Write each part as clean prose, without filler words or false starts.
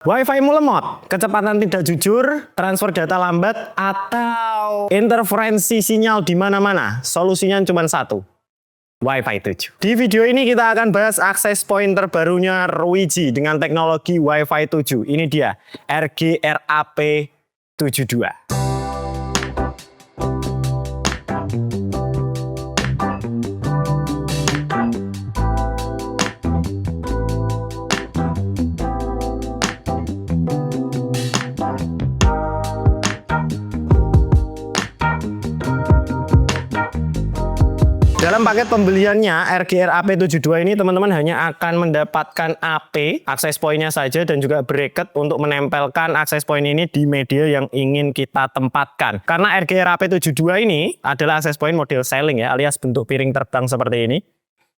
Wi-Fi-mu lemot, kecepatan tidak jujur, transfer data lambat, atau interferensi sinyal di mana-mana? Solusinya cuma satu. Wi-Fi 7. Di video ini kita akan bahas akses point terbarunya Roigi dengan teknologi Wi-Fi 7. Ini dia, RG-RAP72. Dalam paket pembeliannya RG-RAP72 ini teman-teman hanya akan mendapatkan AP, akses pointnya saja, dan juga bracket untuk menempelkan akses point ini di media yang ingin kita tempatkan. Karena RG-RAP72 ini adalah akses point model sailing ya, alias bentuk piring terbang seperti ini.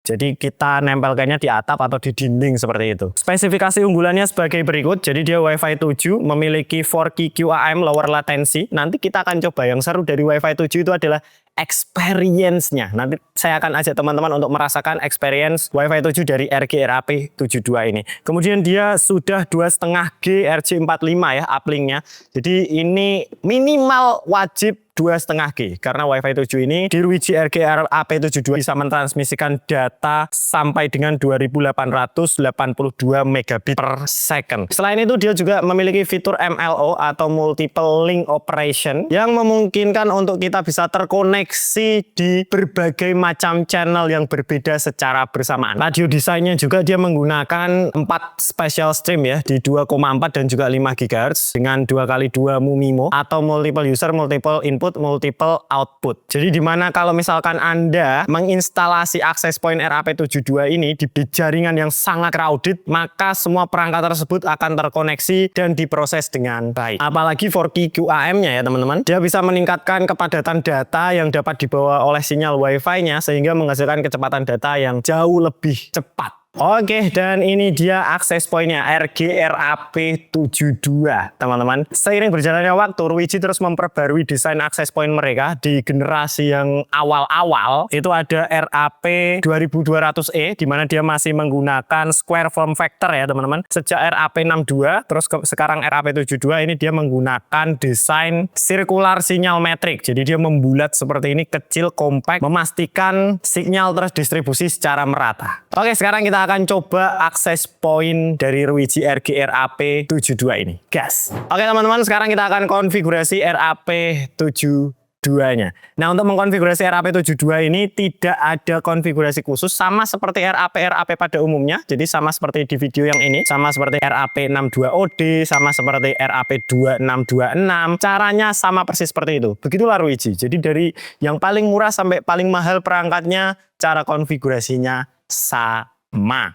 Jadi kita nempelkannya di atap atau di dinding seperti itu. Spesifikasi unggulannya sebagai berikut. Jadi dia Wi-Fi 7 memiliki 4G QAM lower latency. Nanti kita akan coba, yang seru dari Wi-Fi 7 itu adalah experience-nya. Nanti saya akan ajak teman-teman untuk merasakan experience Wi-Fi 7 dari RG-RAP72 ini. Kemudian dia sudah 2,5G RJ45 ya uplink-nya. Jadi ini minimal wajib 2,5G karena Wi-Fi 7 ini di Roigi RG-RAP72 bisa mentransmisikan data sampai dengan 2882 megabit per second. Selain itu dia juga memiliki fitur MLO atau multiple link operation yang memungkinkan untuk kita bisa terkoneksi di berbagai macam channel yang berbeda secara bersamaan. Radio desainnya juga dia menggunakan 4 special stream ya di 2,4 dan juga 5 GHz dengan 2x2 MUMIMO atau multiple user, multiple input, multiple output. Jadi dimana kalau misalkan Anda menginstalasi akses point RAP72 ini di jaringan yang sangat crowded, maka semua perangkat tersebut akan terkoneksi dan diproses dengan baik. Apalagi 4G QAM-nya ya teman-teman. Dia bisa meningkatkan kepadatan data yang dapat dibawa oleh sinyal Wi-Fi-nya sehingga menghasilkan kecepatan data yang jauh lebih cepat. Oke, dan ini dia akses pointnya RG-RAP72 teman-teman. Seiring berjalannya waktu, Roigi terus memperbarui desain akses point mereka. Di generasi yang awal-awal itu ada RAP2200E di mana dia masih menggunakan square form factor ya teman-teman. Sejak RAP62 terus sekarang RAP72 ini dia menggunakan desain circular sinyal metrik. Jadi dia membulat seperti ini, kecil, kompak, memastikan sinyal terdistribusi secara merata. Oke, sekarang kita akan coba akses point dari Roigi RG-RAP72 ini. Gas. Oke teman-teman, sekarang kita akan konfigurasi RAP72-nya. Nah, untuk mengkonfigurasi RAP72 ini tidak ada konfigurasi khusus, sama seperti RAP pada umumnya. Jadi sama seperti di video yang ini, sama seperti RAP62OD, sama seperti RAP2626. Caranya sama persis seperti itu. Begitulah Roigi. Jadi dari yang paling murah sampai paling mahal perangkatnya, cara konfigurasinya sama.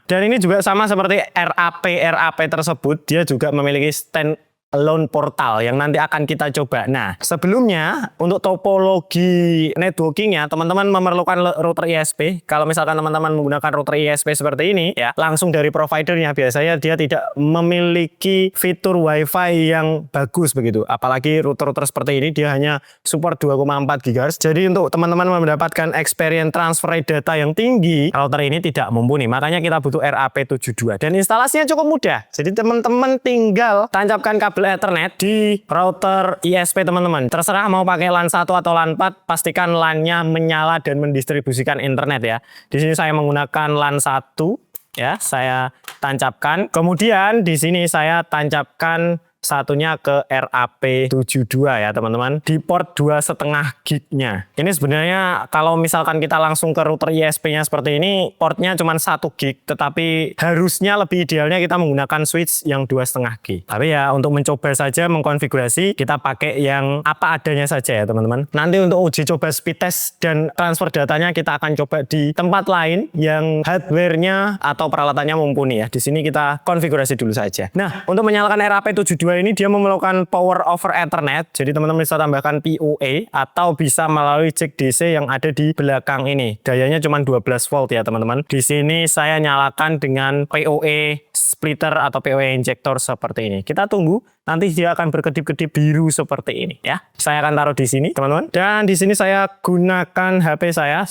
Dan ini juga sama seperti RAP tersebut, dia juga memiliki standalone portal yang nanti akan kita coba. Nah, sebelumnya untuk topologi networkingnya teman-teman memerlukan router ISP. Kalau misalkan teman-teman menggunakan router ISP seperti ini ya, langsung dari providernya, biasanya dia tidak memiliki fitur Wi-Fi yang bagus begitu. Apalagi router-router seperti ini dia hanya support 2,4 GHz. Jadi untuk teman-teman mendapatkan experience transfer data yang tinggi, router ini tidak mumpuni. Makanya kita butuh RAP72 dan instalasinya cukup mudah. Jadi teman-teman tinggal tancapkan kabel Ethernet di router ISP teman-teman. Terserah mau pakai LAN 1 atau LAN 4, pastikan LAN-nya menyala dan mendistribusikan internet ya. Di sini saya menggunakan LAN 1 ya, saya tancapkan. Kemudian di sini saya tancapkan satunya ke RAP72 ya teman-teman, di port 2,5 gig-nya. Ini sebenarnya kalau misalkan kita langsung ke router ISP-nya seperti ini, portnya cuma 1 gig, tetapi harusnya lebih idealnya kita menggunakan switch yang 2,5 gig. Tapi ya untuk mencoba saja mengkonfigurasi, kita pakai yang apa adanya saja ya teman-teman. Nanti untuk uji coba speed test dan transfer datanya kita akan coba di tempat lain yang hardware-nya atau peralatannya mumpuni ya. Di sini kita konfigurasi dulu saja. Nah, untuk menyalakan RAP72 RAP272 ini dia memerlukan power over Ethernet. Jadi teman-teman bisa tambahkan PoE atau bisa melalui jack DC yang ada di belakang ini. Dayanya cuma 12 volt ya teman-teman. Di sini saya nyalakan dengan PoE splitter atau PoE injector seperti ini. Kita tunggu, nanti dia akan berkedip-kedip biru seperti ini ya. Saya akan taruh di sini teman-teman. Dan di sini saya gunakan HP saya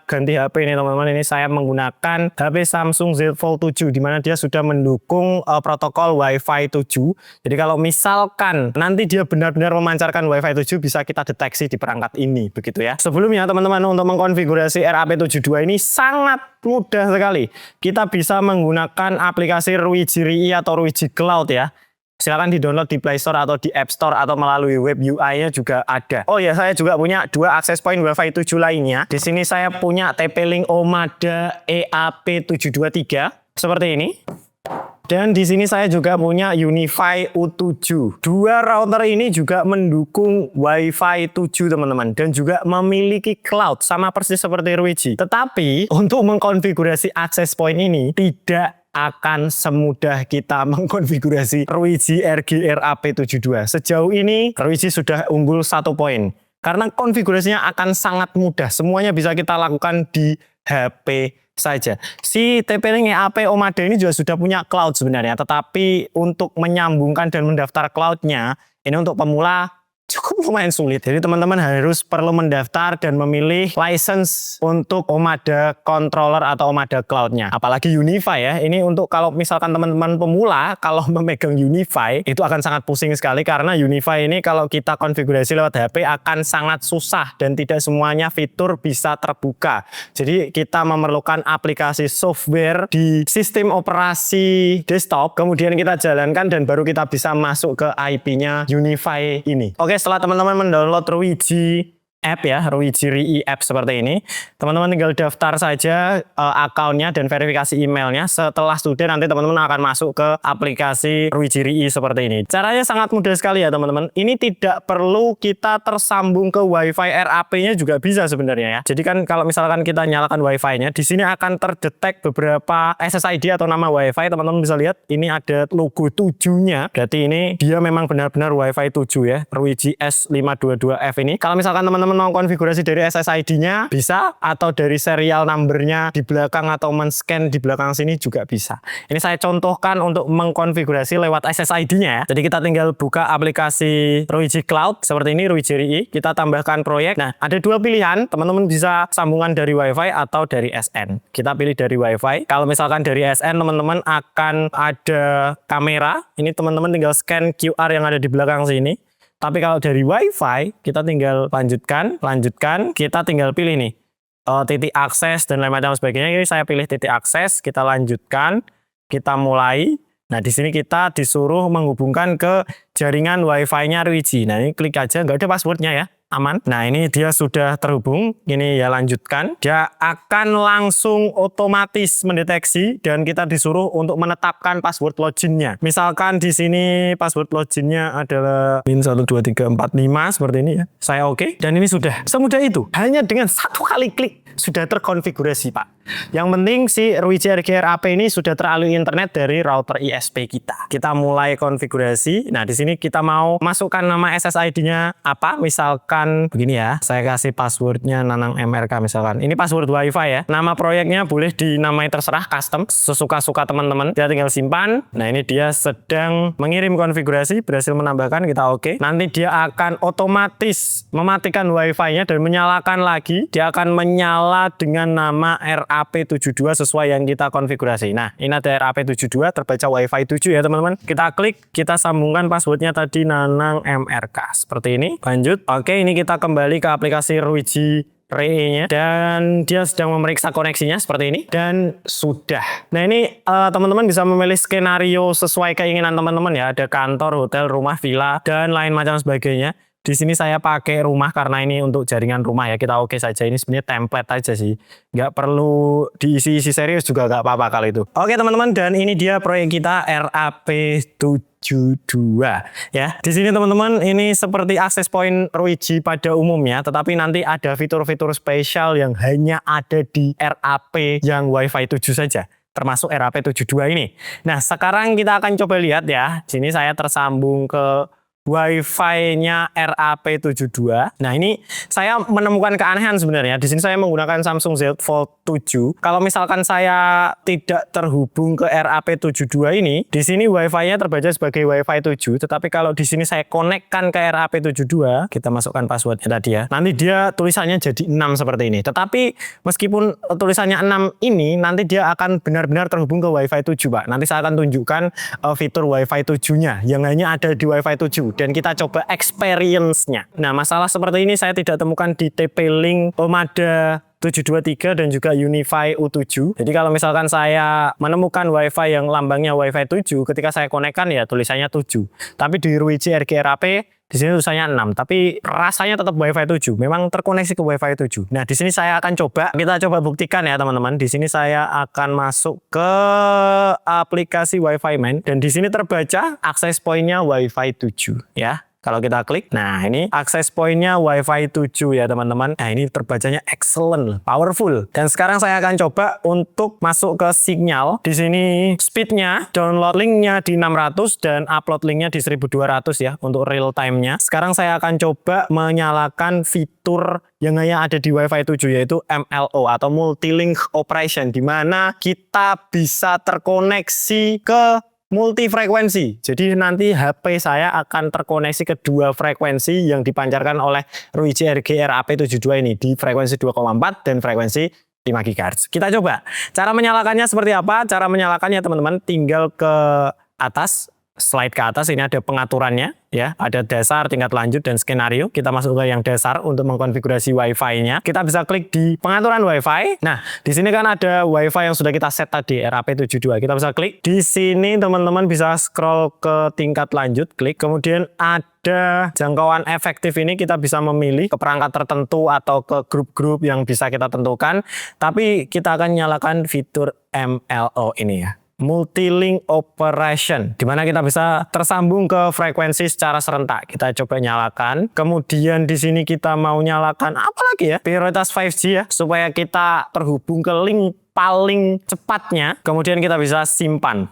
ganti HP ini teman-teman. Ini saya menggunakan HP Samsung Z Fold 7 di mana dia sudah mendukung protokol Wi-Fi 7. Jadi kalau misalkan nanti dia benar-benar memancarkan Wi-Fi 7 bisa kita deteksi di perangkat ini begitu ya. Sebelumnya teman-teman untuk mengkonfigurasi RAP72 ini sangat mudah sekali. Kita bisa menggunakan aplikasi Ruijiri atau Ruijiri Cloud ya. Silahkan di-download di Play Store atau di App Store atau melalui web UI-nya juga ada. Oh ya, saya juga punya 2 access point Wi-Fi 7 lainnya. Di sini saya punya TP-Link Omada EAP723 seperti ini. Dan di sini saya juga punya UniFi U7. 2 router ini juga mendukung Wi-Fi 7 teman-teman dan juga memiliki cloud sama persis seperti Ruijiri. Tetapi untuk mengkonfigurasi access point ini tidak akan semudah kita mengkonfigurasi Ruijiri RG RAP72. Sejauh ini Ruijiri sudah unggul 1 poin. Karena konfigurasinya akan sangat mudah. Semuanya bisa kita lakukan di HP saja. Si TP-Link EAP Omada ini juga sudah punya cloud sebenarnya. Tetapi untuk menyambungkan dan mendaftar cloudnya, ini untuk pemula cukup lumayan sulit. Jadi teman-teman harus perlu mendaftar dan memilih license untuk Omada controller atau Omada cloudnya. Apalagi UniFi ya. Ini untuk kalau misalkan teman-teman pemula kalau memegang UniFi itu akan sangat pusing sekali karena UniFi ini kalau kita konfigurasi lewat HP akan sangat susah dan tidak semuanya fitur bisa terbuka. Jadi kita memerlukan aplikasi software di sistem operasi desktop kemudian kita jalankan dan baru kita bisa masuk ke IP-nya UniFi ini. Oke, setelah teman-teman mendownload Ruijiri app ya, Ruijiri app seperti ini, teman-teman tinggal daftar saja akunnya dan verifikasi emailnya. Setelah sudah nanti teman-teman akan masuk ke aplikasi Ruijiri seperti ini. Caranya sangat mudah sekali ya teman-teman. Ini tidak perlu kita tersambung ke Wi-Fi RAP-nya juga bisa sebenarnya ya. Jadi kan kalau misalkan kita nyalakan Wi-Fi-nya, di sini akan terdetek beberapa SSID atau nama Wi-Fi. Teman-teman bisa lihat ini ada logo 7-nya. Berarti ini dia memang benar-benar Wi-Fi 7 ya, Ruijiri S522F ini. Kalau misalkan teman-teman mau konfigurasi dari SSID-nya bisa, atau dari serial number-nya di belakang atau men-scan di belakang sini juga bisa. Ini saya contohkan untuk mengkonfigurasi lewat SSID-nya ya. Jadi kita tinggal buka aplikasi Ruijiri Cloud seperti ini, Ruijiri. Kita tambahkan proyek. Nah, ada 2 pilihan. Teman-teman bisa sambungan dari Wi-Fi atau dari SN. Kita pilih dari Wi-Fi. Kalau misalkan dari SN, teman-teman akan ada kamera. Ini teman-teman tinggal scan QR yang ada di belakang sini. Tapi kalau dari Wi-Fi, kita tinggal lanjutkan, kita tinggal pilih nih, titik akses dan lain macam sebagainya. Ini saya pilih titik akses, kita lanjutkan, kita mulai. Nah, di sini kita disuruh menghubungkan ke jaringan Wi-Fi-nya Ruijiri. Nah, ini klik aja, nggak ada passwordnya ya, aman. Nah, ini dia sudah terhubung. Ini ya lanjutkan. Dia akan langsung otomatis mendeteksi dan kita disuruh untuk menetapkan password login-nya. Misalkan di sini password login-nya adalah min12345 seperti ini ya. Saya oke. Dan ini sudah semudah itu. Hanya dengan 1 kali klik sudah terkonfigurasi, Pak. Yang penting si Ruijiri RG RAP ini sudah teraliri internet dari router ISP kita. Kita mulai konfigurasi. Nah, di sini kita mau masukkan nama SSID-nya apa? Misalkan begini ya. Saya kasih passwordnya Nanang MRK misalkan. Ini password Wi-Fi ya. Nama proyeknya boleh dinamai terserah, custom, sesuka-suka teman-teman. Kita tinggal simpan. Nah, ini dia sedang mengirim konfigurasi, berhasil menambahkan, kita oke. Nanti dia akan otomatis mematikan Wi-Fi-nya dan menyalakan lagi. Dia akan menyala dengan nama RAP72 sesuai yang kita konfigurasi. Nah, ini ada RAP72 terbaca Wi-Fi 7 ya teman-teman. Kita klik, kita sambungkan passwordnya tadi Nanang MRK seperti ini. Lanjut. Oke, ini kita kembali ke aplikasi Ruijiri-nya dan dia sedang memeriksa koneksinya seperti ini dan sudah. Nah, ini teman-teman bisa memilih skenario sesuai keinginan teman-teman ya. Ada kantor, hotel, rumah, villa dan lain macam sebagainya. Di sini saya pakai rumah karena ini untuk jaringan rumah ya. Kita oke saja. Ini sebenarnya template aja sih. Nggak perlu diisi-isi serius juga nggak apa-apa kalau itu. Oke teman-teman, dan ini dia proyek kita RAP72 ya. Di sini teman-teman ini seperti access point Ruijiri pada umumnya, tetapi nanti ada fitur-fitur spesial yang hanya ada di RAP yang Wi-Fi 7 saja. termasuk RAP72 ini. Nah, sekarang kita akan coba lihat ya. Sini saya tersambung ke Wi-Fi-nya RAP72. Nah, ini saya menemukan keanehan sebenarnya. Di sini saya menggunakan Samsung Z Fold 7. Kalau misalkan saya tidak terhubung ke RAP72 ini, di sini Wi-Fi-nya terbaca sebagai Wi-Fi 7. Tetapi kalau di sini saya konekkan ke RAP72, kita masukkan passwordnya tadi ya. Nanti dia tulisannya jadi 6 seperti ini. Tetapi meskipun tulisannya 6 ini, nanti dia akan benar-benar terhubung ke Wi-Fi 7, Pak. Nanti saya akan tunjukkan fitur Wi-Fi 7-nya yang hanya ada di Wi-Fi 7. Dan kita coba experience-nya. Nah, masalah seperti ini saya tidak temukan di TP-Link Omada 723 dan juga UniFi U7. Jadi kalau misalkan saya menemukan Wi-Fi yang lambangnya Wi-Fi 7, ketika saya konekkan ya tulisannya 7. Tapi di RUIGI RG RAP di sini tulisannya 6, tapi rasanya tetap Wi-Fi 7. Memang terkoneksi ke Wi-Fi 7. Nah, di sini saya akan kita coba buktikan ya, teman-teman. Di sini saya akan masuk ke aplikasi Wi-Fi Man dan di sini terbaca akses pointnya Wi-Fi 7 ya. Kalau kita klik, nah ini akses pointnya Wi-Fi 7 ya teman-teman. Nah ini terbacanya excellent, powerful. Dan sekarang saya akan coba untuk masuk ke sinyal. Di sini speednya, download linknya di 600 dan upload linknya di 1200 ya untuk real time-nya. Sekarang saya akan coba menyalakan fitur yang hanya ada di Wi-Fi 7 yaitu MLO atau Multi-Link Operation, di mana kita bisa terkoneksi ke multi frekuensi. Jadi nanti HP saya akan terkoneksi ke dua frekuensi yang dipancarkan oleh RUIGI RG RAP72 ini di frekuensi 2,4 dan frekuensi 5 GHz. Kita coba. Cara menyalakannya seperti apa? Cara menyalakannya teman-teman tinggal ke atas, slide ke atas, ini ada pengaturannya ya, ada dasar, tingkat lanjut dan skenario. Kita masuk ke yang dasar untuk mengkonfigurasi Wi-Fi-nya. Kita bisa klik di pengaturan Wi-Fi. Nah, di sini kan ada Wi-Fi yang sudah kita set tadi, RAP72. Kita bisa klik. Di sini teman-teman bisa scroll ke tingkat lanjut, klik. Kemudian ada jangkauan efektif, ini kita bisa memilih ke perangkat tertentu atau ke grup-grup yang bisa kita tentukan. Tapi kita akan nyalakan fitur MLO ini ya, Multi-Link Operation, dimana kita bisa tersambung ke frekuensi secara serentak. Kita coba nyalakan. Kemudian di sini kita mau nyalakan apa lagi ya? Prioritas 5G ya, supaya kita terhubung ke link paling cepatnya. Kemudian kita bisa simpan.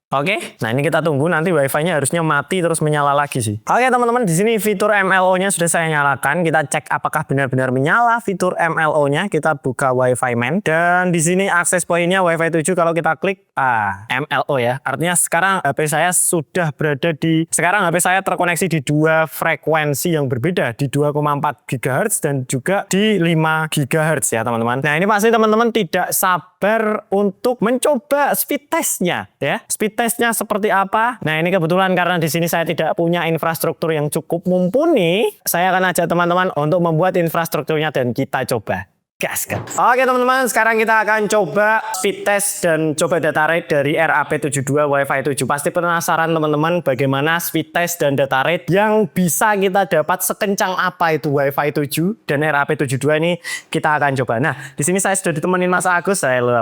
Oke, nah ini kita tunggu, nanti Wi-Fi-nya harusnya mati terus menyala lagi sih. Oke teman-teman, di sini fitur MLO-nya sudah saya nyalakan. Kita cek apakah benar-benar menyala fitur MLO-nya. Kita buka Wi-Fi Man dan di sini akses poinnya Wi-Fi 7. Kalau kita klik MLO ya, artinya sekarang HP saya sudah berada di, sekarang HP saya terkoneksi di dua frekuensi yang berbeda, di 2,4 GHz dan juga di 5 GHz ya teman-teman. Nah ini pasti teman-teman tidak sabar untuk mencoba speed test-nya ya. Speed testnya seperti apa? Nah ini kebetulan karena di sini saya tidak punya infrastruktur yang cukup mumpuni, saya akan ajak teman-teman untuk membuat infrastrukturnya dan kita coba gaskan. Oke teman-teman, sekarang kita akan coba speed test dan coba data rate dari RAP72 Wi-Fi 7. Pasti penasaran teman-teman bagaimana speed test dan data rate yang bisa kita dapat sekencang apa itu Wi-Fi 7 dan RAP72 ini kita akan coba. Nah, di sini saya sudah ditemenin Mas Agus. Halo.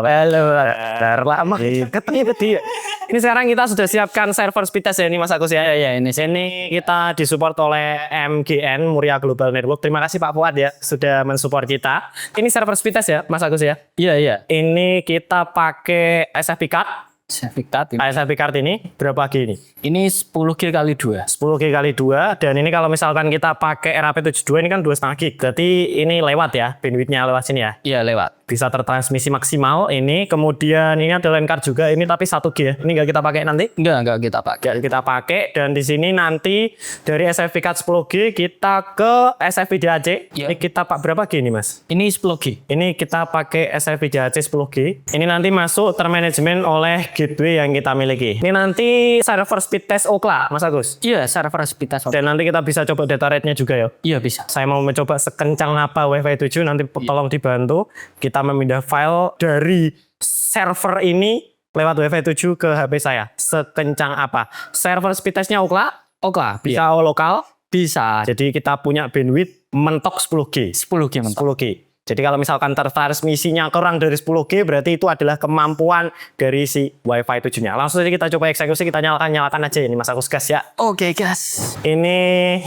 Lama ketemu dia. Ini sekarang kita sudah siapkan server speed test ya ini Mas Agus ya. Ya ini kita disupport oleh MGN Muria Global Network. Terima kasih Pak Fuad ya sudah mensupport kita. Ini server speed test ya Mas Agus ya. Iya. Ini kita pakai SFP card. SFP card ini berapa G ini? Ini 10G kali 2. 10G kali 2 dan ini kalau misalkan kita pakai RAP72 ini kan 2,5 G. Berarti ini lewat ya, bandwidthnya lewat sini ya? Iya, lewat. Bisa tertransmisi maksimal ini. Kemudian ini ada line card juga, ini tapi 1G ya. Ini nggak kita pakai nanti? Enggak kita pakai. Nggak kita pakai dan di sini nanti dari SFP card 10G kita ke SFP DAC. Ya. Ini kita berapa G ini Mas? Ini 10G. Ini kita pakai SFP DAC 10G. Ini nanti masuk termanajemen oleh gateway yang kita miliki. Ini nanti server speed test Okla, Mas Agus? Iya, server speed test. Dan nanti kita bisa coba data rate-nya juga ya? Iya, bisa. Saya mau mencoba sekencang apa Wi-Fi 7, nanti tolong dibantu. Kita memindah file dari server ini lewat Wi-Fi 7 ke HP saya. Sekencang apa? Server speed test-nya Okla? Okla. Bisa lokal? Bisa. Jadi kita punya bandwidth mentok 10G. 10G mentok. 10G. Jadi kalau misalkan transmisinya kurang dari 10G berarti itu adalah kemampuan dari si Wi-Fi 7-nya. Langsung saja kita coba eksekusi, kita nyalakan aja ini Mas Agus gas ya. Oke gas. Ini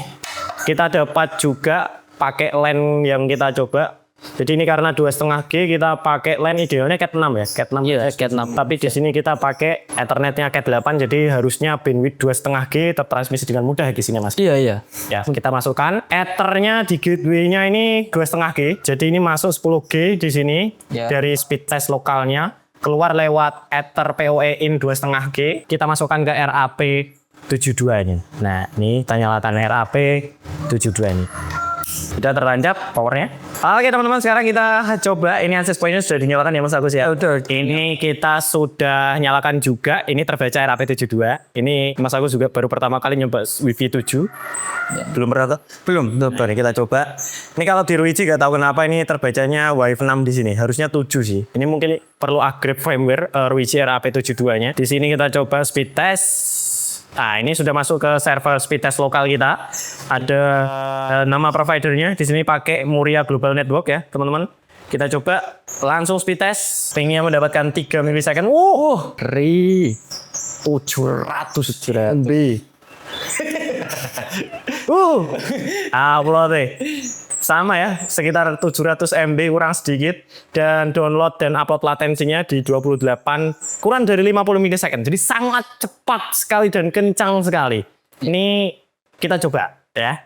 kita dapat juga pakai LAN yang kita coba Jadi ini karena 2,5G kita pakai LAN idealnya Cat 6 ya, Cat 6. Iya, Cat 6. Tapi di sini kita pakai Ethernetnya Cat 8, jadi harusnya bandwidth 2,5G tertransmisi dengan mudah ya di sini Mas. Iya, iya. Ya, kita masukkan Ethernya di gateway-nya ini 2,5G. Jadi ini masuk 10G di sini Ya. dari speed test lokalnya, keluar lewat Ether PoE in 2,5G. Kita masukkan ke RAP 72 ini. Nah, ini nyalakan RAP 72 ini. Sudah tertancap powernya. Oke teman-teman, sekarang kita coba. Ini access point-nya sudah dinyalakan ya Mas Agus ya. Udah. Ini kita sudah nyalakan juga. Ini terbaca RAP72. Ini Mas Agus juga baru pertama kali nyoba Wi-Fi 7. Ya. Belum pernah tuh? Belum. Ini kita coba. Ini kalau di Ruiji gak tahu kenapa ini terbacanya Wi-Fi 6 di sini. Harusnya 7 sih. Ini mungkin perlu upgrade firmware Ruiji RAP72-nya. Di sini kita coba speed test. Nah, ini sudah masuk ke server speed test lokal kita. Ada nama providernya. Di sini pakai Muria Global Network ya, teman-teman. Kita coba langsung speed test. Pingnya mendapatkan 3 milisecond. 700 MB. Upload deh. Sama ya, sekitar 700 MB kurang sedikit, dan download dan upload latensinya di 28 kurang dari 50 milisecond. Jadi sangat cepat sekali dan kencang sekali. Ini kita coba ya.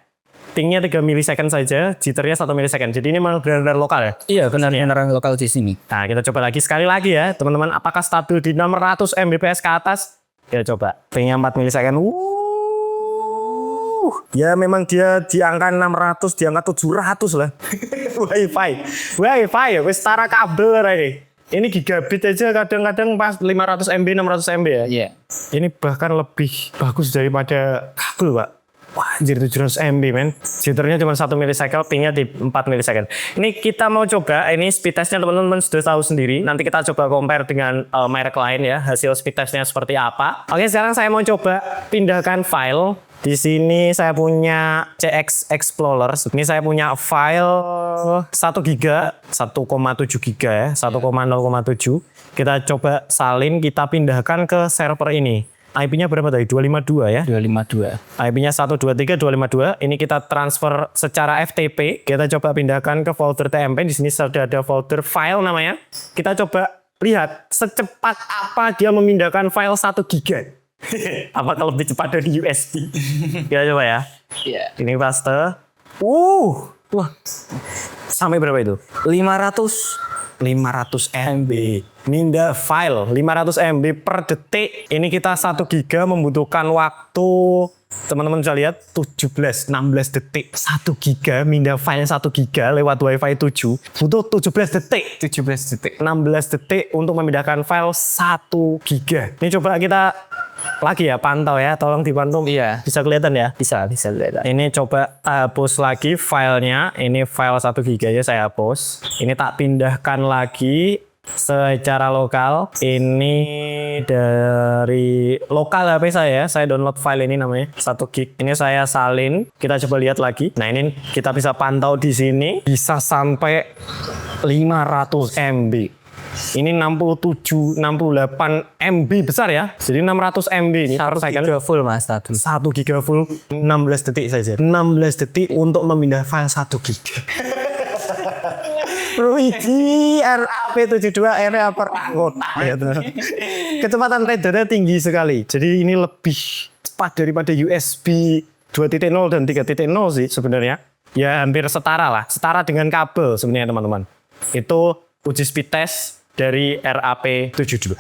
Pingnya 3 milisecond saja, jitternya 1 milisecond. Jadi ini memang benar-benar lokal ya. Iya, benar-benar lokal di sini. Nah, kita coba lagi sekali lagi ya, teman-teman. Apakah stabil di 600 Mbps ke atas? Kita coba. Pingnya 4 milisecond. Ya memang dia di angka 600, di angka 700 lah. Wi-Fi ya, wis setara kabel ini. Ini gigabit aja kadang-kadang pas 500 MB, 600 MB ya. Iya. Ini bahkan lebih bagus daripada kabel, Pak. Wah, anjir 700 MB, men. Jitternya cuma 1 milisekund, pingnya di 4 milisekund. Ini kita mau coba, ini speed testnya teman-teman sudah tahu sendiri. Nanti kita coba compare dengan merek lain ya, hasil speed testnya seperti apa. Oke, sekarang saya mau coba pindahkan file. Di sini saya punya CX Explorer. Ini saya punya file 1 GB, 1,7 GB ya, 1,0,7. Kita coba salin, kita pindahkan ke server ini. IP-nya berapa tadi? 252 ya? 252. IP-nya 123.252. Ini kita transfer secara FTP. Kita coba pindahkan ke folder TMP. Di sini sudah ada folder file namanya. Kita coba lihat secepat apa dia memindahkan file 1 GB. Apakah lebih cepat dari USB? Kita coba ya. Iya. Ini paste. Wah. Sampai berapa itu? 500 MB. Minda file 500 MB per detik. Ini kita 1 GB membutuhkan waktu, teman-teman bisa lihat 16 detik. 1 GB minda file 1 GB lewat Wi-Fi 7 butuh 17 detik. 16 detik untuk memindahkan file 1 GB. Ini coba kita lagi ya, pantau ya, tolong dipantau. Iya. Bisa kelihatan ya? Bisa kelihatan. Ini coba hapus lagi filenya. Ini file 1 GB aja saya hapus. Ini tak pindahkan lagi secara lokal. Ini dari lokal HP saya download file ini namanya 1 GB. Ini saya salin. Kita coba lihat lagi. Nah, ini kita bisa pantau di sini bisa sampai 500 MB. Ini 68 MB besar ya. Jadi 600 MB ini. 1 GB full Mas tadi. 1 GB full 16 detik saja. 16 detik untuk memindah file 1 GB. Ruiji RAP72 area per anggota. Kecepatan readernya tinggi sekali. Jadi ini lebih cepat daripada USB 2.0 dan 3.0 sih sebenarnya. Ya hampir setara lah. Setara dengan kabel sebenarnya teman-teman. Itu uji speed test dari RAP72.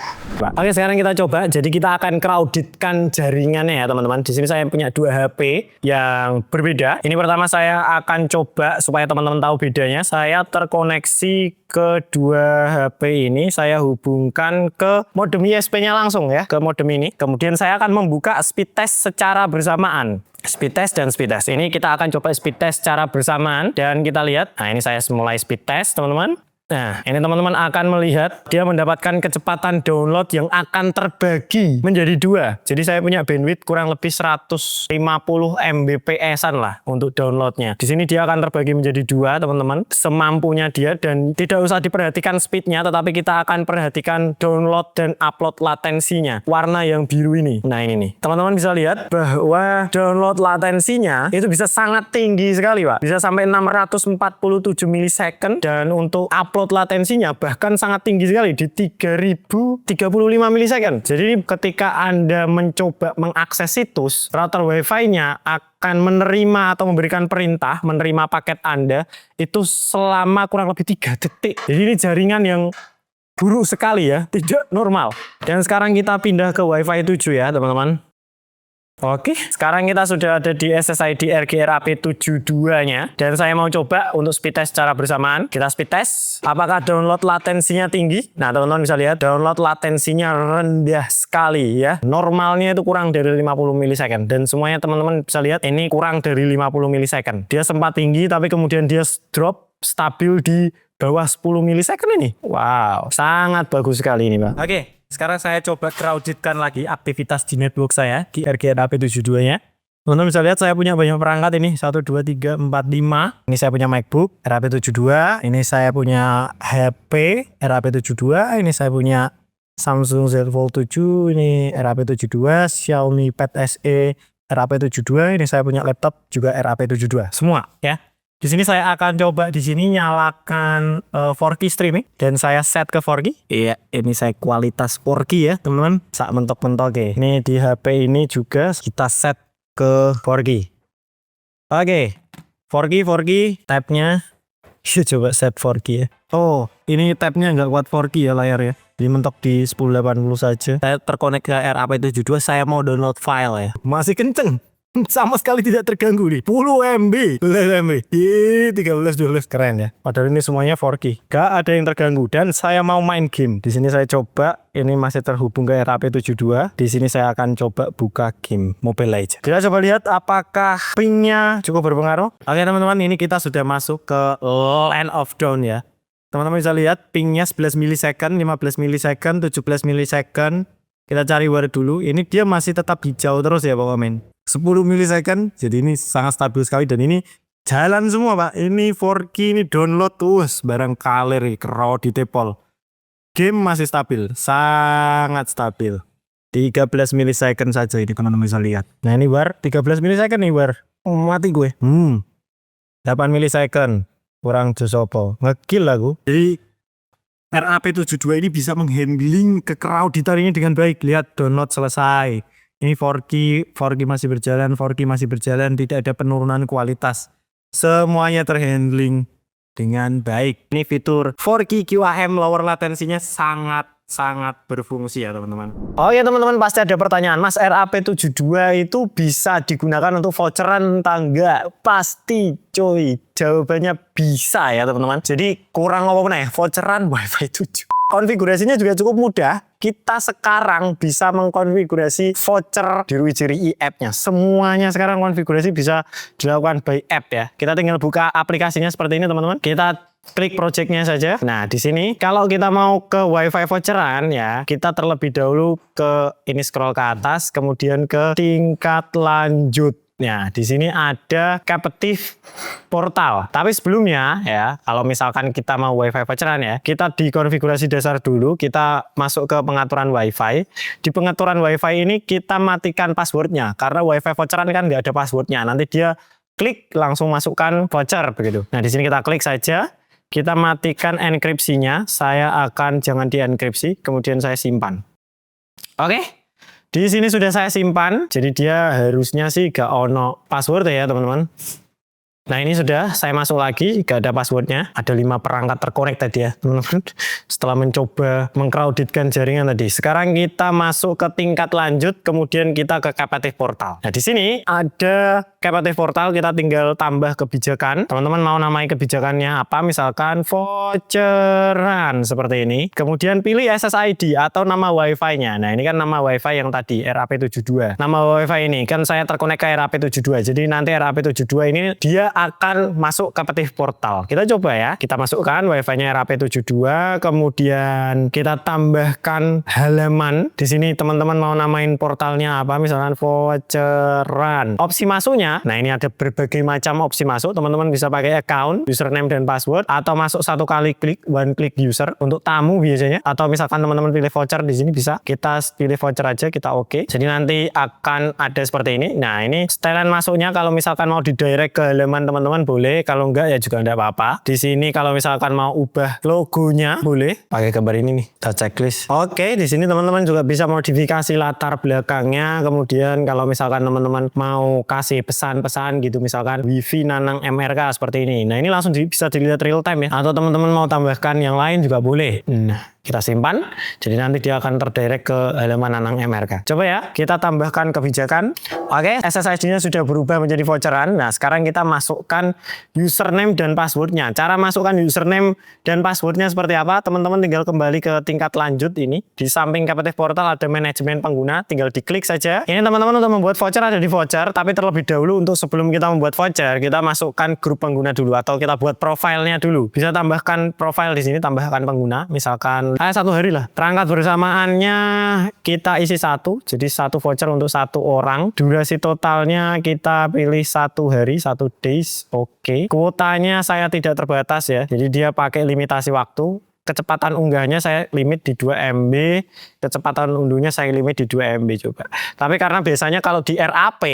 Oke, sekarang kita coba. Jadi kita akan crowdedkan jaringannya ya teman-teman. Di sini saya punya 2 HP yang berbeda. Ini pertama saya akan coba supaya teman-teman tahu bedanya. Saya terkoneksi ke 2 HP ini. Saya hubungkan ke modem ISP-nya langsung ya, ke modem ini. Kemudian saya akan membuka speed test secara bersamaan. Speed test dan speed test. Ini kita akan coba speed test secara bersamaan dan kita lihat. Nah, ini saya mulai speed test, teman-teman. Nah, ini teman-teman akan melihat dia mendapatkan kecepatan download yang akan terbagi menjadi 2. Jadi saya punya bandwidth kurang lebih 150 Mbps-an lah untuk downloadnya. Di sini dia akan terbagi menjadi 2, teman-teman, semampunya dia, dan tidak usah diperhatikan speednya, tetapi kita akan perhatikan download dan upload latensinya. Warna yang biru ini. Nah, ini nih. Teman-teman bisa lihat bahwa download latensinya itu bisa sangat tinggi sekali, Pak. Bisa sampai 647 milisecond, dan untuk upload latensinya bahkan sangat tinggi sekali di 3035 milisecond. Jadi ketika Anda mencoba mengakses situs, router Wi-Fi-nya akan menerima atau memberikan perintah menerima paket Anda itu selama kurang lebih 3 detik. Jadi ini jaringan yang buruk sekali ya, tidak normal. Dan sekarang kita pindah ke Wi-Fi 7 ya, teman-teman. Oke, sekarang kita sudah ada di SSID RGRAP72-nya, dan saya mau coba untuk speed test secara bersamaan. Kita speed test, apakah download latensinya tinggi? Nah, teman-teman bisa lihat download latensinya rendah sekali ya. Normalnya itu kurang dari 50 milisecond, dan semuanya teman-teman bisa lihat ini kurang dari 50 milisecond. Dia sempat tinggi, tapi kemudian dia drop stabil di bawah 10 milisecond ini. Wow, sangat bagus sekali ini, Pak. Oke. Sekarang saya coba crowdedkan lagi aktivitas di network saya di RGRAP72-nya. Teman-teman bisa lihat saya punya banyak perangkat ini. 1, 2, 3, 4, 5. Ini saya punya MacBook RAP72. Ini saya punya HP RAP72. Ini saya punya Samsung Z Fold 7. Ini RAP72. Xiaomi Pad SE RAP72. Ini saya punya laptop juga RAP72. Semua ya. Di sini saya akan coba di sini nyalakan 4K streaming, dan saya set ke 4K. Iya, ini saya kualitas 4K ya, teman-teman. Sak mentok-mentok ya. Ini di HP ini juga kita set ke 4K. Oke. 4K tabnya. Kita coba set 4K ya. Oh, ini tabnya nggak kuat 4K ya layar ya. Jadi mentok di 1080 saja. Saya terkonek ke RAP72, saya mau download file ya. Masih kenceng. Sama sekali tidak terganggu nih. 10 MB, 12 MB, 13-12, keren ya. Padahal ini semuanya 4K, gak ada yang terganggu. Dan saya mau main game. Di sini saya coba, ini masih terhubung ke RAP72. Di sini saya akan coba buka game Mobile Legends. Kita coba lihat apakah pingnya cukup berpengaruh. Oke teman-teman, ini kita sudah masuk ke Land of Dawn ya. Teman-teman bisa lihat pingnya 11 milisecond, 15 milisecond, 17 milisecond. Kita cari war dulu. Ini dia masih tetap hijau terus ya pokoknya. 10 milisecond, jadi ini sangat stabil sekali, dan ini jalan semua Pak. Ini 4K, ini download terus barang kalir crowd di tepol. Game masih stabil, sangat stabil. 13 milisecond saja ini teman-teman bisa lihat. Nah ini war 13 milisecond nih war. Mati gue. 8 milisecond. Kurang josopo. Ngekill aku. Jadi RAP72 ini bisa menghandling kekrauditan ini dengan baik. Lihat download selesai. Ini 4K masih berjalan, 4K masih berjalan, tidak ada penurunan kualitas. Semuanya terhandling dengan baik. Ini fitur 4K QAM lower latensinya sangat berfungsi ya teman-teman. Oh ya teman-teman, pasti ada pertanyaan, Mas, RAP72 itu bisa digunakan untuk voucheran entah enggak? Pasti coy, jawabannya bisa ya teman-teman. Jadi kurang apa-apa nih, voucheran Wi-Fi 7. Konfigurasinya juga cukup mudah. Kita sekarang bisa mengkonfigurasi voucher di Wijiri app-nya. Semuanya sekarang konfigurasi bisa dilakukan by app ya. Kita tinggal buka aplikasinya seperti ini teman-teman. Kita klik projectnya saja. Nah di sini kalau kita mau ke Wi-Fi voucheran ya, kita terlebih dahulu ke ini scroll ke atas, kemudian ke tingkat lanjut. Nah, di sini ada captive portal. Tapi sebelumnya ya, kalau misalkan kita mau Wi-Fi voucheran ya, kita di konfigurasi dasar dulu, kita masuk ke pengaturan Wi-Fi. Di pengaturan Wi-Fi ini kita matikan passwordnya, karena Wi-Fi voucheran kan nggak ada passwordnya. Nanti dia klik langsung masukkan voucher begitu. Nah, di sini kita klik saja, kita matikan enkripsinya. Saya akan jangan dienkripsi, kemudian saya simpan. Oke. Di sini sudah saya simpan, jadi dia harusnya sih gak ono password ya teman-teman. Nah ini sudah saya masuk lagi, gak ada passwordnya. Ada 5 perangkat terkonek tadi ya teman-teman. Setelah mencoba mengcrowdedkan jaringan tadi. Sekarang kita masuk ke tingkat lanjut, kemudian kita ke captive portal. Nah di sini ada captive portal, kita tinggal tambah kebijakan. Teman-teman mau namai kebijakannya apa? Misalkan voucheran seperti ini. Kemudian pilih SSID atau nama Wi-Fi-nya. Nah ini kan nama Wi-Fi yang tadi RAP72. Nama Wi-Fi ini kan saya terkonek ke RAP72. Jadi nanti RAP72 ini dia akan masuk Captive Portal. Kita coba ya. Kita masukkan WiFi-nya RAP72, kemudian kita tambahkan halaman. Di sini teman-teman mau namain portalnya apa? Misalkan voucheran. Opsi masuknya, nah ini ada berbagai macam opsi masuk. Teman-teman bisa pakai account, username dan password, atau masuk satu kali klik, one click user untuk tamu biasanya. Atau misalkan teman-teman pilih voucher, di sini bisa kita pilih voucher aja, kita oke. Jadi nanti akan ada seperti ini. Nah ini setelan masuknya, kalau misalkan mau didirect ke halaman teman-teman boleh, kalau enggak ya juga enggak apa-apa. Di sini kalau misalkan mau ubah logonya boleh pakai gambar ini nih, kita checklist. Oke, di sini teman-teman juga bisa modifikasi latar belakangnya. Kemudian kalau misalkan teman-teman mau kasih pesan-pesan gitu, misalkan wifi Nanang MRK seperti ini. Nah ini langsung bisa dilihat real time ya. Atau teman-teman mau tambahkan yang lain juga boleh. Nah kita simpan, jadi nanti dia akan terdirect ke halaman Nanang MRK. Coba ya, kita tambahkan kebijakan. Oke, SSID-nya sudah berubah menjadi voucheran. Nah, sekarang kita masukkan username dan passwordnya. Cara masukkan username dan passwordnya seperti apa? Teman-teman tinggal kembali ke tingkat lanjut ini. Di samping Captive Portal ada manajemen pengguna, tinggal diklik saja. Ini teman-teman untuk membuat voucher ada di voucher, tapi terlebih dahulu untuk sebelum kita membuat voucher, kita masukkan grup pengguna dulu atau kita buat profilnya dulu. Bisa tambahkan profile di sini, tambahkan pengguna, misalkan satu hari lah. Perangkat bersamaannya kita isi satu, jadi satu voucher untuk satu orang. Durasi totalnya kita pilih 1 hari, 1 days. Oke. Kuotanya saya tidak terbatas ya, jadi dia pakai limitasi waktu. Kecepatan unggahnya saya limit di 2 MB, kecepatan unduhnya saya limit di 2 MB coba. Tapi karena biasanya kalau di RAP,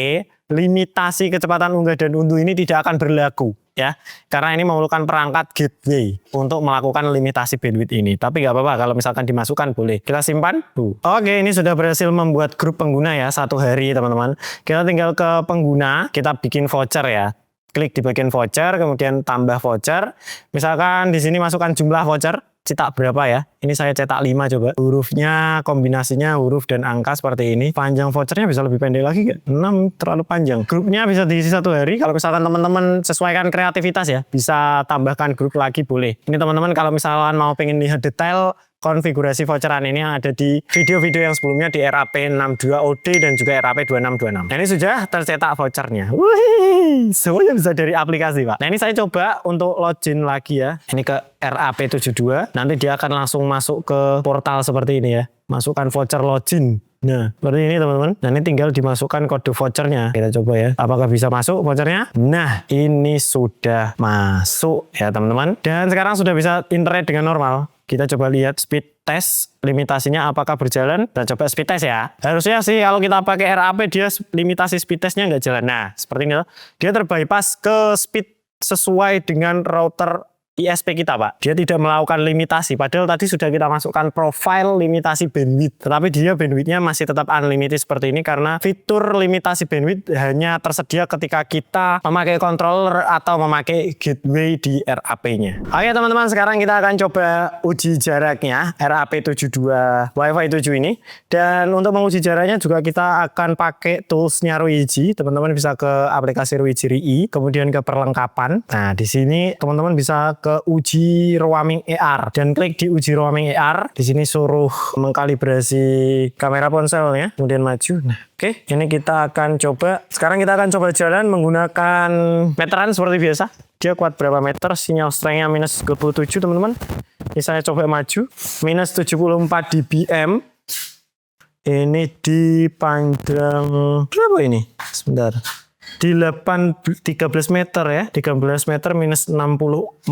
limitasi kecepatan unggah dan unduh ini tidak akan berlaku ya. Karena ini memerlukan perangkat gateway untuk melakukan limitasi bandwidth ini. Tapi nggak apa-apa kalau misalkan dimasukkan boleh. Kita simpan. Oke, ini sudah berhasil membuat grup pengguna ya, 1 hari teman-teman. Kita tinggal ke pengguna, kita bikin voucher ya. Klik di bagian voucher, kemudian tambah voucher. Misalkan di sini masukkan jumlah voucher. Cetak berapa ya? Ini saya cetak 5 coba. Hurufnya, kombinasinya huruf dan angka seperti ini. Panjang vouchernya bisa lebih pendek lagi nggak? 6 terlalu panjang. Grupnya bisa diisi 1 hari. Kalau misalkan teman-teman sesuaikan kreativitas ya, bisa tambahkan grup lagi boleh. Ini teman-teman kalau misalkan mau pengen lihat detail konfigurasi voucheran ini yang ada di video-video yang sebelumnya di RAP62OD dan juga RAP2626. Nah ini sudah tercetak vouchernya. Wih, semuanya bisa dari aplikasi Pak. Nah ini saya coba untuk login lagi ya. Ini ke RAP72. Nanti dia akan langsung masuk ke portal seperti ini ya. Masukkan voucher login. Nah, seperti ini teman-teman. Nah, ini tinggal dimasukkan kode vouchernya. Kita coba ya. Apakah bisa masuk vouchernya? Nah, ini sudah masuk ya teman-teman. Dan sekarang sudah bisa internet dengan normal. Kita coba lihat speed test limitasinya apakah berjalan. Kita coba speed test ya. Harusnya sih kalau kita pakai RAP dia limitasi speed testnya nggak jalan. Nah, seperti ini. Dia terbypass ke speed sesuai dengan router ISP kita Pak. Dia tidak melakukan limitasi. Padahal tadi sudah kita masukkan profile limitasi bandwidth. Tetapi dia bandwidthnya masih tetap unlimited seperti ini karena fitur limitasi bandwidth hanya tersedia ketika kita memakai controller atau memakai gateway di RAP-nya. Oke teman-teman, sekarang kita akan coba uji jaraknya RAP72 Wi-Fi 7 ini. Dan untuk menguji jaraknya juga kita akan pakai toolsnya Ruiji. Teman-teman bisa ke aplikasi Ruiji RI, kemudian ke perlengkapan. Nah di sini teman-teman bisa ke uji roaming AR dan klik di uji roaming AR. Di sini suruh mengkalibrasi kamera ponselnya, kemudian maju. Nah, oke, ini kita akan coba. Sekarang kita akan coba jalan menggunakan meteran seperti biasa. Dia kuat berapa meter? Sinyal strength-nya minus 27 teman-teman. Ini saya coba maju. Minus 74 dBm. Ini di panjang berapa ini? Sebentar. Di 13 meter ya, 13 meter minus 64.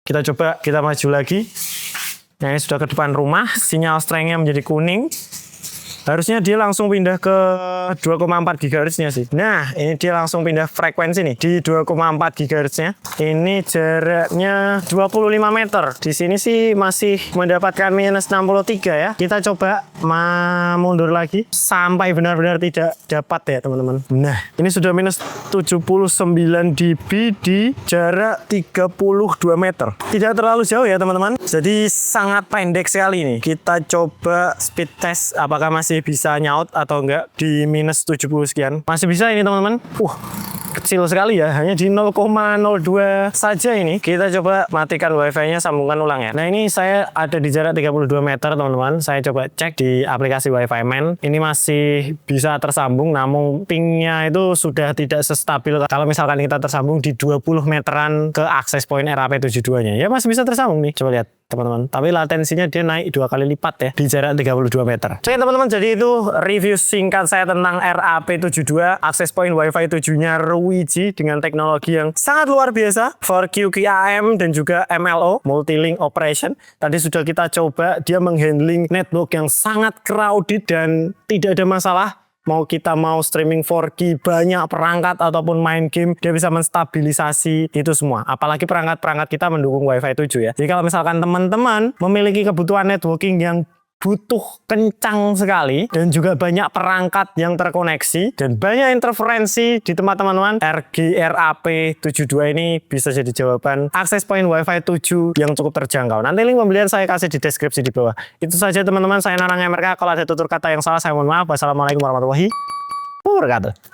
Kita coba, kita maju lagi. Nah ini sudah ke depan rumah, sinyal strength-nya menjadi kuning. Harusnya dia langsung pindah ke 2,4 GHz-nya sih. Nah, ini dia langsung pindah frekuensi nih di 2,4 GHz-nya. Ini jaraknya 25 meter. Di sini sih masih mendapatkan minus 63 ya. Kita coba mundur lagi sampai benar-benar tidak dapat ya, teman-teman. Nah, ini sudah minus 79 dB di jarak 32 meter. Tidak terlalu jauh ya, teman-teman. Jadi sangat pendek sekali nih. Kita coba speed test apakah masih bisa nyaut atau enggak di minus 70 sekian. Masih bisa ini teman-teman. kecil sekali ya, hanya di 0,02 saja ini. Kita coba matikan wifi-nya, sambungkan ulang ya. Nah ini saya ada di jarak 32 meter teman-teman. Saya coba cek di aplikasi Wi-Fi Man. Ini masih bisa tersambung, namun pingnya itu sudah tidak sestabil kalau misalkan kita tersambung di 20 meteran ke access point RAP72-nya. Ya masih bisa tersambung nih, coba lihat teman-teman. Tapi latensinya dia naik 2 kali lipat ya di jarak 32 meter. Oke teman-teman, jadi itu review singkat saya tentang RAP72 access point Wi-Fi 7-nya Ruiji dengan teknologi yang sangat luar biasa for QKIM dan juga MLO multi-link operation. Tadi sudah kita coba, dia menghandling network yang sangat crowded dan tidak ada masalah. Mau kita streaming 4K, banyak perangkat ataupun main game, dia bisa menstabilisasi itu semua. Apalagi perangkat-perangkat kita mendukung Wi-Fi 7 ya. Jadi kalau misalkan teman-teman memiliki kebutuhan networking yang butuh kencang sekali dan juga banyak perangkat yang terkoneksi dan banyak interferensi di tempat teman-teman, RAP72 ini bisa jadi jawaban akses point Wi-Fi 7 yang cukup terjangkau. Nanti link pembelian saya kasih di deskripsi di bawah. Itu saja teman-teman, saya Narang MRK. Kalau ada tutur kata yang salah saya mohon maaf. Wassalamualaikum warahmatullahi wabarakatuh.